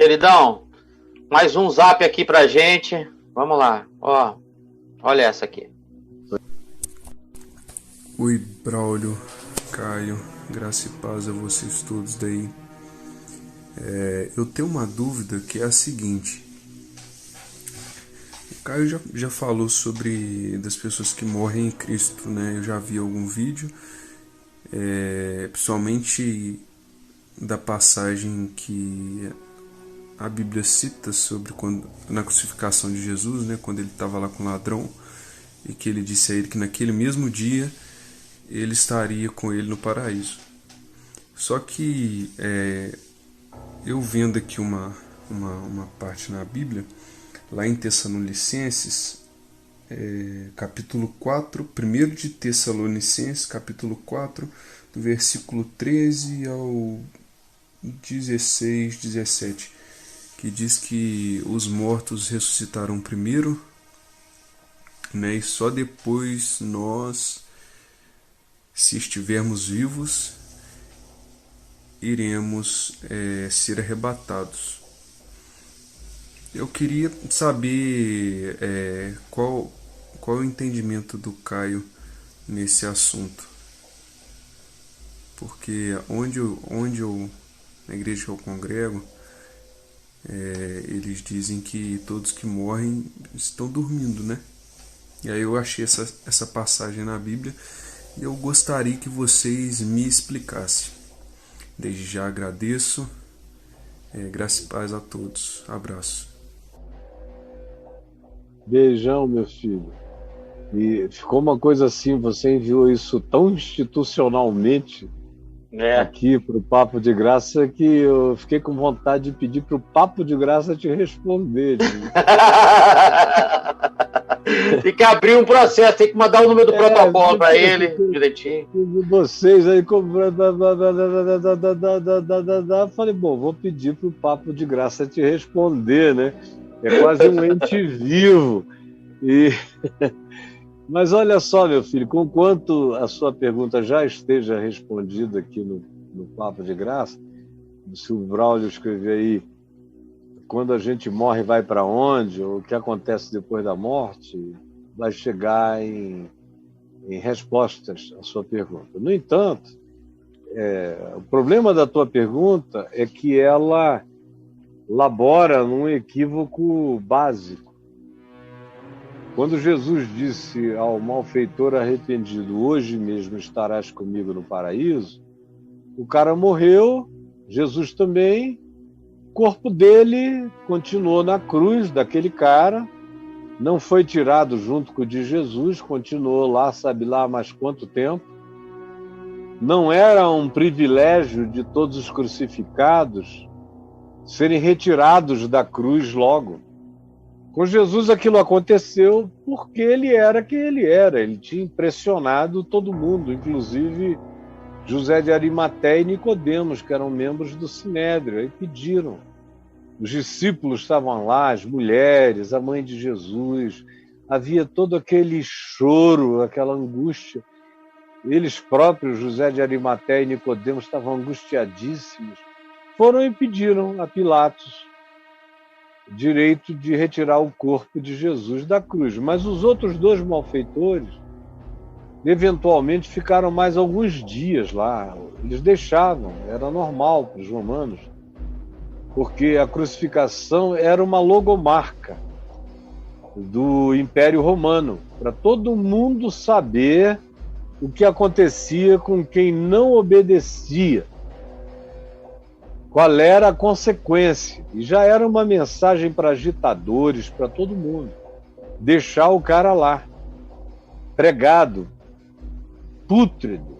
Queridão, mais um zap aqui pra gente. Vamos lá. Ó, olha essa aqui. Oi, Braulio, Caio, graça e paz a vocês todos daí. Eu tenho uma dúvida que é a seguinte. O Caio já falou sobre das pessoas que morrem em Cristo, né? Eu já vi algum vídeo, principalmente da passagem que a Bíblia cita sobre na crucificação de Jesus, né? Quando ele estava lá com o ladrão e que ele disse a ele que naquele mesmo dia ele estaria com ele no paraíso. Só que eu vendo aqui uma parte na Bíblia, lá em Tessalonicenses, capítulo 4, 1 de Tessalonicenses, capítulo 4, do versículo 13 ao 16, 17, que diz que os mortos ressuscitarão primeiro, né, e só depois nós, se estivermos vivos, iremos ser arrebatados. Eu queria saber qual é o entendimento do Caio nesse assunto, porque na igreja que eu congrego, eles dizem que todos que morrem estão dormindo, né? E aí eu achei essa passagem na Bíblia e eu gostaria que vocês me explicassem. Desde já agradeço. Graça e paz a todos. Abraço. Beijão, meu filho. E ficou uma coisa assim, você enviou isso tão institucionalmente aqui para o Papo de Graça que eu fiquei com vontade de pedir para o Papo de Graça te responder. Tem que abrir um processo, tem que mandar o número do protocolo para ele, direitinho. Vocês aí cobrando. Falei, bom, vou pedir para o Papo de Graça te responder, né? É quase um ente vivo. Mas olha só, meu filho, conquanto a sua pergunta já esteja respondida aqui no Papo de Graça, se o Braulio escrever aí, quando a gente morre vai para onde, ou o que acontece depois da morte, vai chegar em respostas à sua pergunta. No entanto, o problema da tua pergunta é que ela labora num equívoco básico. Quando Jesus disse ao malfeitor arrependido, hoje mesmo estarás comigo no paraíso, o cara morreu, Jesus também, o corpo dele continuou na cruz daquele cara, não foi tirado junto com o de Jesus, continuou lá, sabe lá mais quanto tempo. Não era um privilégio de todos os crucificados serem retirados da cruz logo. Com Jesus aquilo aconteceu porque ele era quem ele era. Ele tinha impressionado todo mundo, inclusive José de Arimateia e Nicodemos, que eram membros do Sinédrio. Aí pediram. Os discípulos estavam lá, as mulheres, a mãe de Jesus. Havia todo aquele choro, aquela angústia. Eles próprios, José de Arimateia e Nicodemos, estavam angustiadíssimos. Foram e pediram a Pilatos direito de retirar o corpo de Jesus da cruz. Mas os outros dois malfeitores, eventualmente, ficaram mais alguns dias lá. Eles deixavam, era normal para os romanos, porque a crucificação era uma logomarca do Império Romano, para todo mundo saber o que acontecia com quem não obedecia. Qual era a consequência? E já era uma mensagem para agitadores, para todo mundo. Deixar o cara lá, pregado, pútrido,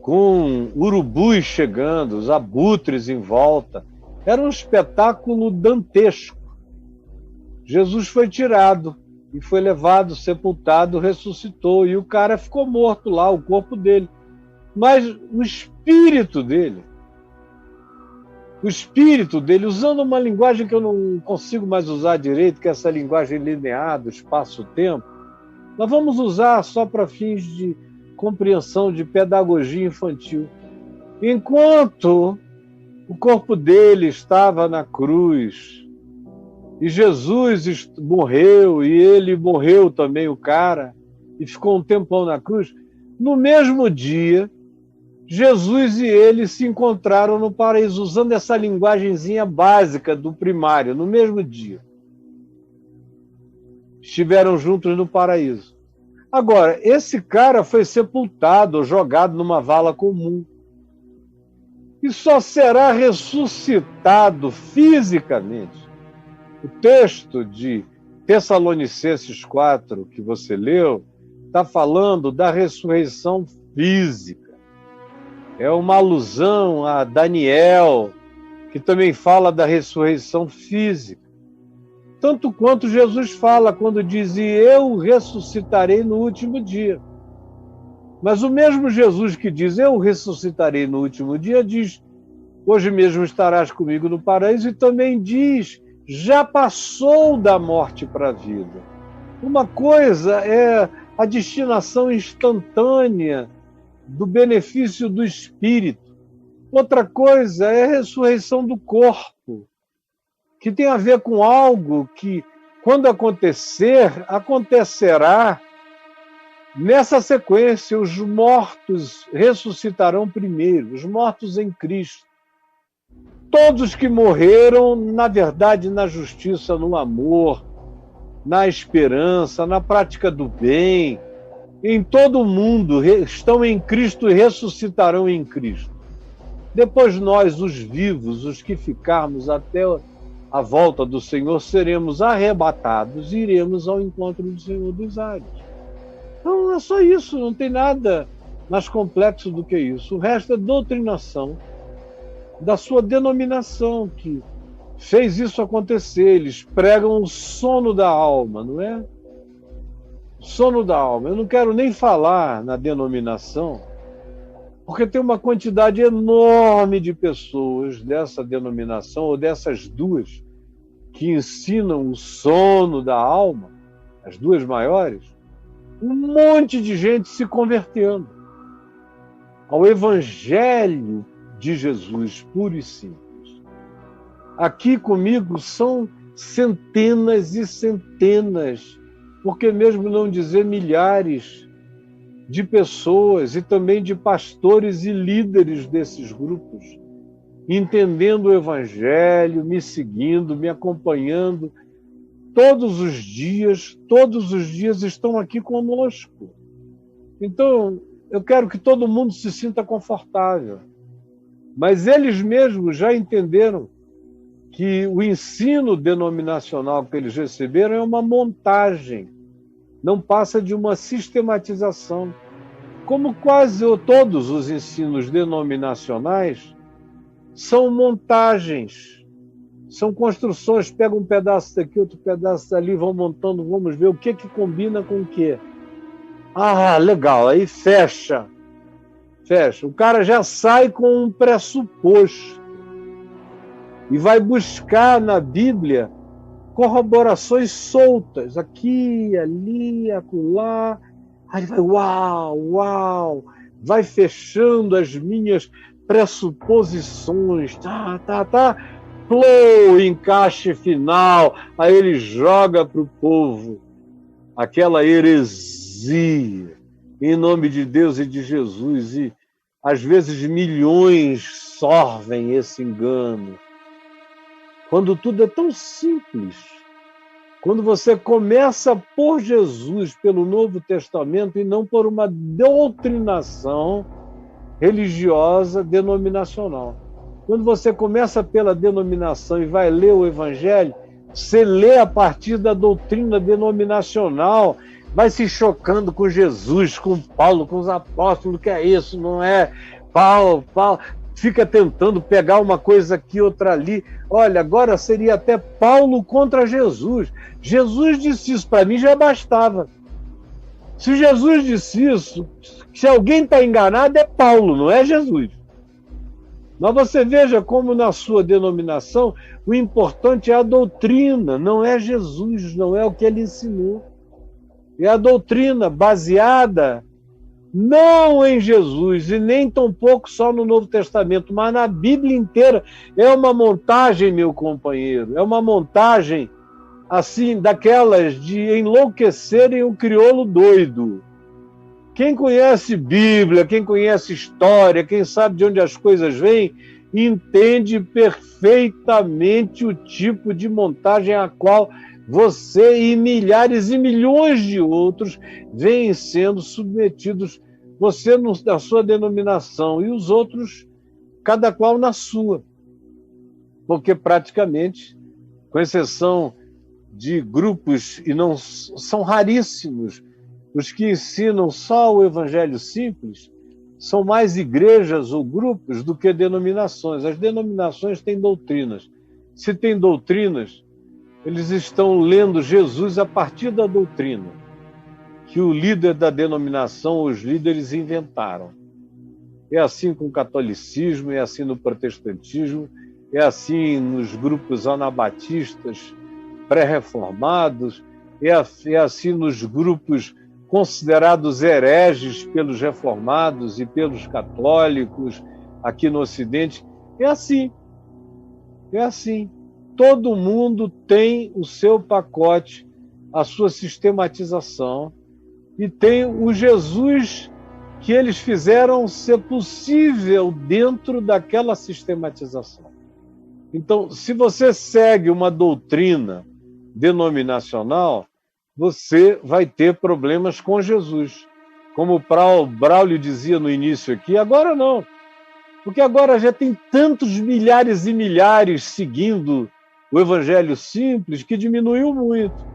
com urubus chegando, os abutres em volta. Era um espetáculo dantesco. Jesus foi tirado e foi levado, sepultado, ressuscitou. E o cara ficou morto lá, o corpo dele. Mas o espírito dele, usando uma linguagem que eu não consigo mais usar direito, que é essa linguagem linear do espaço-tempo, nós vamos usar só para fins de compreensão, de pedagogia infantil. Enquanto O corpo dele estava na cruz. E Jesus morreu, e ele morreu também, o cara, e ficou um tempão na cruz. No mesmo dia, Jesus e ele se encontraram no paraíso, usando essa linguagenzinha básica do primário, no mesmo dia. Estiveram juntos no paraíso. Agora, esse cara foi sepultado, jogado numa vala comum. E só será ressuscitado fisicamente. O texto de Tessalonicenses 4, que você leu, está falando da ressurreição física. É uma alusão a Daniel, que também fala da ressurreição física. Tanto quanto Jesus fala quando diz: "E eu ressuscitarei no último dia". Mas o mesmo Jesus que diz: "Eu ressuscitarei no último dia", diz: "Hoje mesmo estarás comigo no paraíso", e também diz: "Já passou da morte para a vida". Uma coisa é a destinação instantânea do benefício do espírito. Outra coisa é a ressurreição do corpo, que tem a ver com algo que, quando acontecer, acontecerá nessa sequência. Os mortos ressuscitarão primeiro, os mortos em Cristo. Todos que morreram, na verdade, na justiça, no amor, na esperança, na prática do bem, em todo o mundo, estão em Cristo e ressuscitarão em Cristo. Depois nós, os vivos, os que ficarmos até a volta do Senhor, seremos arrebatados e iremos ao encontro do Senhor dos ares. Então é só isso, não tem nada mais complexo do que isso. O resto é doutrinação da sua denominação, que fez isso acontecer. Eles pregam o sono da alma, não é? O sono da alma. Eu não quero nem falar na denominação, porque tem uma quantidade enorme de pessoas dessa denominação, ou dessas duas, que ensinam o sono da alma, as duas maiores, um monte de gente se convertendo ao Evangelho de Jesus, puro e simples. Aqui comigo são centenas e centenas, por que mesmo não dizer milhares, de pessoas e também de pastores e líderes desses grupos, entendendo o Evangelho, me seguindo, me acompanhando, todos os dias estão aqui conosco. Então, eu quero que todo mundo se sinta confortável. Mas eles mesmos já entenderam que o ensino denominacional que eles receberam é uma montagem, não passa de uma sistematização. Como quase todos os ensinos denominacionais, são montagens, são construções, pegam um pedaço daqui, outro pedaço dali, vão montando, vamos ver o que combina com o quê. Ah, legal, aí fecha. O cara já sai com um pressuposto e vai buscar na Bíblia corroborações soltas, aqui, ali, acolá. Aí vai, uau, vai fechando as minhas pressuposições, plou, encaixe final. Aí ele joga para o povo aquela heresia em nome de Deus e de Jesus, e às vezes milhões sorvem esse engano. Quando tudo é tão simples, quando você começa por Jesus, pelo Novo Testamento, e não por uma doutrinação religiosa denominacional. Quando você começa pela denominação e vai ler o Evangelho, você lê a partir da doutrina denominacional, vai se chocando com Jesus, com Paulo, com os apóstolos, que é isso, não é? Paulo, fica tentando pegar uma coisa aqui, outra ali. Olha, agora seria até Paulo contra Jesus. Jesus disse isso, para mim já bastava. Se Jesus disse isso, se alguém está enganado é Paulo, não é Jesus. Mas você veja como na sua denominação o importante é a doutrina, não é Jesus, não é o que ele ensinou. É a doutrina baseada Não em Jesus, e nem tampouco só no Novo Testamento, mas na Bíblia inteira. É uma montagem, meu companheiro, é uma montagem, assim, daquelas de enlouquecerem o crioulo doido. Quem conhece Bíblia, quem conhece história, quem sabe de onde as coisas vêm, entende perfeitamente o tipo de montagem a qual você e milhares e milhões de outros vêm sendo submetidos, você na sua denominação e os outros, cada qual na sua. Porque praticamente, com exceção de grupos, e não são raríssimos, os que ensinam só o evangelho simples, são mais igrejas ou grupos do que denominações. As denominações têm doutrinas. Se tem doutrinas, eles estão lendo Jesus a partir da doutrina que o líder da denominação, os líderes inventaram. É assim com o catolicismo, é assim no protestantismo, é assim nos grupos anabatistas pré-reformados, é assim nos grupos considerados hereges pelos reformados e pelos católicos aqui no Ocidente. É assim. É assim. Todo mundo tem o seu pacote, a sua sistematização, e tem o Jesus que eles fizeram ser possível dentro daquela sistematização. Então, se você segue uma doutrina denominacional, você vai ter problemas com Jesus. Como o Braulio dizia no início aqui, agora não. Porque agora já tem tantos milhares e milhares seguindo o evangelho simples que diminuiu muito.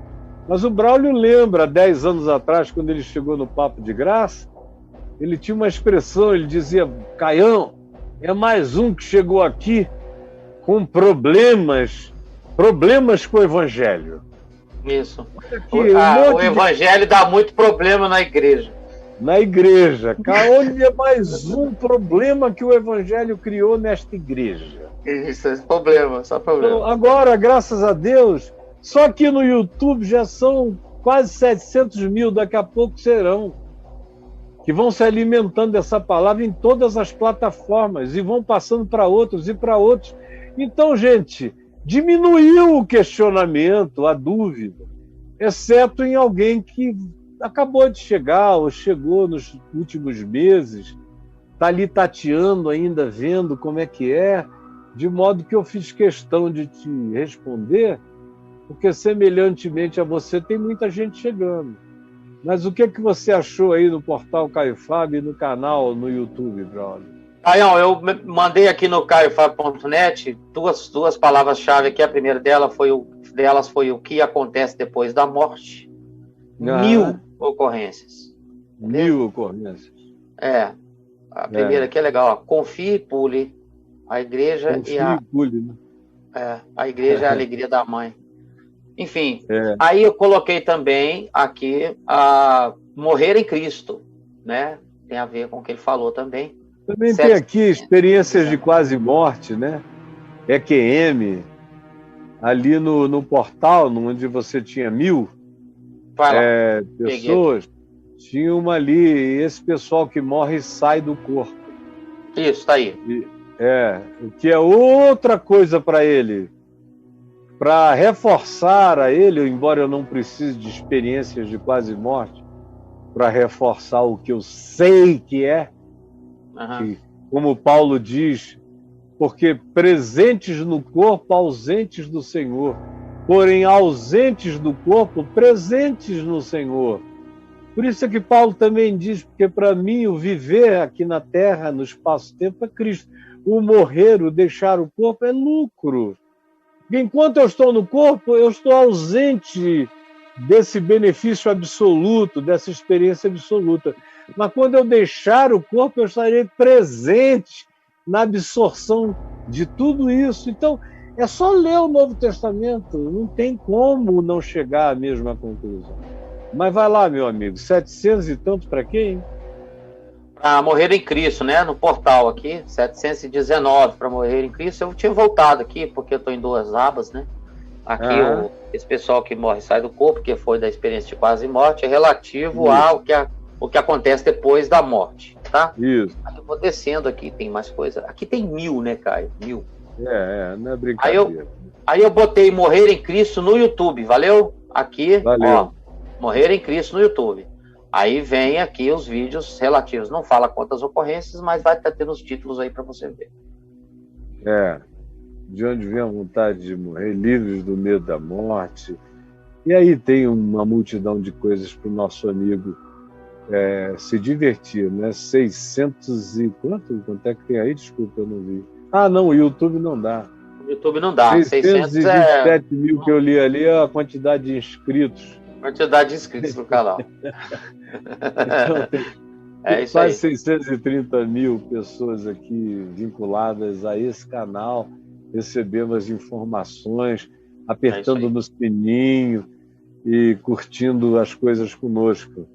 Mas o Braulio lembra, 10 anos atrás, quando ele chegou no Papo de Graça, ele tinha uma expressão, ele dizia, Caião, é mais um que chegou aqui com problemas com o evangelho. Isso. O evangelho dá muito problema na igreja. Na igreja. Olha, mais um problema que o evangelho criou nesta igreja. Isso, esse problema, só problema. Então, agora, graças a Deus, só que no YouTube já são quase 700 mil, daqui a pouco serão, que vão se alimentando dessa palavra em todas as plataformas e vão passando para outros e para outros. Então, gente, diminuiu o questionamento, a dúvida, exceto em alguém que acabou de chegar ou chegou nos últimos meses, está ali tateando ainda, vendo como é que é, de modo que eu fiz questão de te responder, porque semelhantemente a você tem muita gente chegando. Mas o que você achou aí no portal Caio Fábio e no canal no YouTube, brother? Caião, eu mandei aqui no caiofábio.net duas palavras-chave aqui. A primeira delas foi o que acontece depois da morte. 1000 ocorrências. 1000 ocorrências. É. A primeira aqui é legal. Ó. Confie e pule. A igreja Confie e pule, né? A igreja é a alegria da mãe. Enfim, aí eu coloquei também aqui a morrer em Cristo, né? Tem a ver com o que ele falou também. Também tem aqui experiências de quase morte, né? EQM, ali no portal, onde você tinha 1000 pessoas, tinha uma ali, esse pessoal que morre sai do corpo. Isso, tá aí. O que é outra coisa para ele. Para reforçar a ele, embora eu não precise de experiências de quase morte, para reforçar o que eu sei que é, que, como Paulo diz, porque presentes no corpo, ausentes do Senhor, porém ausentes do corpo, presentes no Senhor. Por isso é que Paulo também diz, porque para mim o viver aqui na terra, no espaço-tempo, é Cristo. O morrer, o deixar o corpo é lucro. Enquanto eu estou no corpo, eu estou ausente desse benefício absoluto, dessa experiência absoluta. Mas quando eu deixar o corpo, eu estarei presente na absorção de tudo isso. Então, é só ler o Novo Testamento, não tem como não chegar à mesma conclusão. Mas vai lá, meu amigo, 700 e tanto para quem? Para morrer em Cristo, né? No portal aqui, 719 para morrer em Cristo. Eu tinha voltado aqui, porque eu estou em 2 abas, né? Aqui, esse pessoal que morre sai do corpo, que foi da experiência de quase morte, é relativo ao que o que acontece depois da morte, tá? Isso. Aí eu vou descendo aqui, tem mais coisa. Aqui tem 1000, né, Caio? 1000. Não é brincadeira. Aí eu botei Morrer em Cristo no YouTube, valeu? Aqui, Valeu. ó, Morrer em Cristo no YouTube. Aí vem aqui os vídeos relativos. Não fala quantas ocorrências, mas vai estar tendo os títulos aí para você ver. De onde vem a vontade de morrer, livres do medo da morte. E aí tem uma multidão de coisas para o nosso amigo se divertir, né? 600 e quanto? Quanto é que tem aí? Desculpa, eu não vi. Ah, não, o YouTube não dá. O YouTube não dá. 627 mil que eu li ali é a quantidade de inscritos. Quantidade de inscritos no canal. Então, tem isso aí. quase 630 mil pessoas aqui vinculadas a esse canal, recebendo as informações, apertando no sininho e curtindo as coisas conosco.